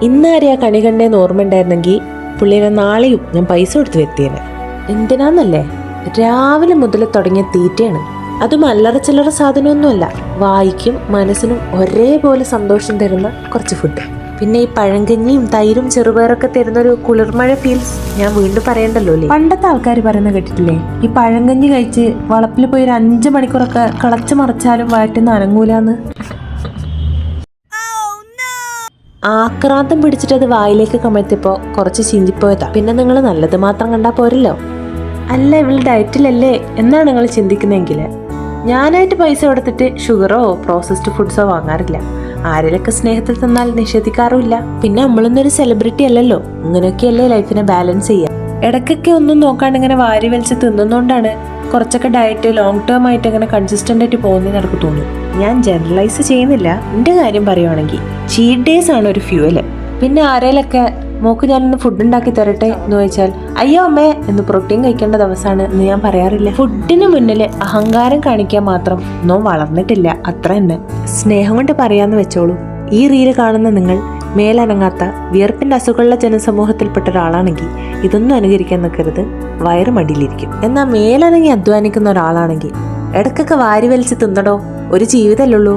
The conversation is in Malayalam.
ഇന്നാരെയാ കണി കണ്ടേന്ന് ഓർമ്മ ഉണ്ടായിരുന്നെങ്കിൽ പുള്ളിനെ നാളെയും ഞാൻ പൈസ കൊടുത്ത് വരുത്തിയേനെ. എന്തിനാന്നല്ലേ, രാവിലെ മുതൽ തുടങ്ങിയ തീറ്റയാണ്. അതും അല്ലറ ചില്ലറ സാധനമൊന്നുമല്ല, വായിക്കും മനസ്സിനും ഒരേപോലെ സന്തോഷം തരുന്ന കുറച്ച് ഫുഡ്. പിന്നെ ഈ പഴങ്കഞ്ഞിയും തൈരും ചെറുപയറൊക്കെ തരുന്നൊരു കുളിർമഴ ഫീൽസ് ഞാൻ വീണ്ടും പറയണ്ടല്ലോ അല്ലേ. പണ്ടത്തെ ആൾക്കാർ പറയുന്ന കേട്ടിട്ടില്ലേ, ഈ പഴങ്കഞ്ഞി കഴിച്ച് വളപ്പിൽ പോയി ഒരു 5 മണിക്കൂറൊക്കെ കളച്ചു മറിച്ചാലും വയറ്റുന്ന അനങ്ങൂലാന്ന്. ആക്രാന്തം പിടിച്ചിട്ട് അത് വായിലേക്ക് കമഴ്ത്തിയപ്പോ കുറച്ച് ചിന്തിപ്പോയതാ. പിന്നെ നിങ്ങൾ നല്ലത് മാത്രം കണ്ടാ പോരല്ലോ. അല്ല, ഇവള് ഡയറ്റിലല്ലേ എന്നാണ് നിങ്ങൾ ചിന്തിക്കുന്നെങ്കിൽ, ഞാനായിട്ട് പൈസ കൊടുത്തിട്ട് ഷുഗറോ പ്രോസസ്ഡ് ഫുഡ്സോ വാങ്ങാറില്ല. ആരെയൊക്കെ സ്നേഹത്തിൽ തന്നാൽ നിഷേധിക്കാറുമില്ല. പിന്നെ നമ്മളൊന്നൊരു സെലിബ്രിറ്റി അല്ലല്ലോ, ഇങ്ങനെയൊക്കെയല്ലേ ലൈഫിനെ ബാലൻസ് ചെയ്യാം. ഇടയ്ക്കൊക്കെ ഒന്നും നോക്കാണ്ട് ഇങ്ങനെ വാരി വലിച്ച് തിന്നുന്നോണ്ടാണ് കുറച്ചൊക്കെ ഡയറ്റ് ലോങ് ടേം ആയിട്ട് അങ്ങനെ കൺസിസ്റ്റന്റ് ആയിട്ട് പോകുന്നതെന്ന് എനിക്ക് തോന്നും. ഞാൻ ജനറലൈസ് ചെയ്യുന്നില്ല, എൻ്റെ കാര്യം പറയുവാണെങ്കിൽ ചീറ്റ് ഡേയ്സ് ആണ് ഒരു ഫ്യൂവല്. പിന്നെ ആരേലൊക്കെ മോക്ക് ഞാനൊന്ന് ഫുഡ് ഉണ്ടാക്കി തരട്ടെ എന്ന് ചോദിച്ചാൽ അയ്യോ അമ്മേ എന്ന് പ്രോട്ടീൻ കഴിക്കേണ്ട ദിവസമാണ് എന്ന് ഞാൻ പറയാറില്ല. ഫുഡിന് മുന്നിൽ അഹങ്കാരം കാണിക്കാൻ മാത്രം ഒന്നും വളർന്നിട്ടില്ല, അത്ര തന്നെ. സ്നേഹം കൊണ്ട് പറയാന്ന് വെച്ചോളൂ. ഈ റീല് കാണുന്ന നിങ്ങൾ മേലനങ്ങാത്ത വിയർപ്പിന്റെ അസുഖമുള്ള ജനസമൂഹത്തിൽപ്പെട്ട ഒരാളാണെങ്കിൽ ഇതൊന്നും അനുകരിക്കാൻ നിൽക്കരുത്, വയറ് മടിയിലിരിക്കും. എന്നാൽ മേലനങ്ങി അധ്വാനിക്കുന്ന ഒരാളാണെങ്കിൽ ഇടയ്ക്കൊക്കെ വാരി വലിച്ച് തിന്നടോ, ഒരു ജീവിതമല്ലുള്ളൂ.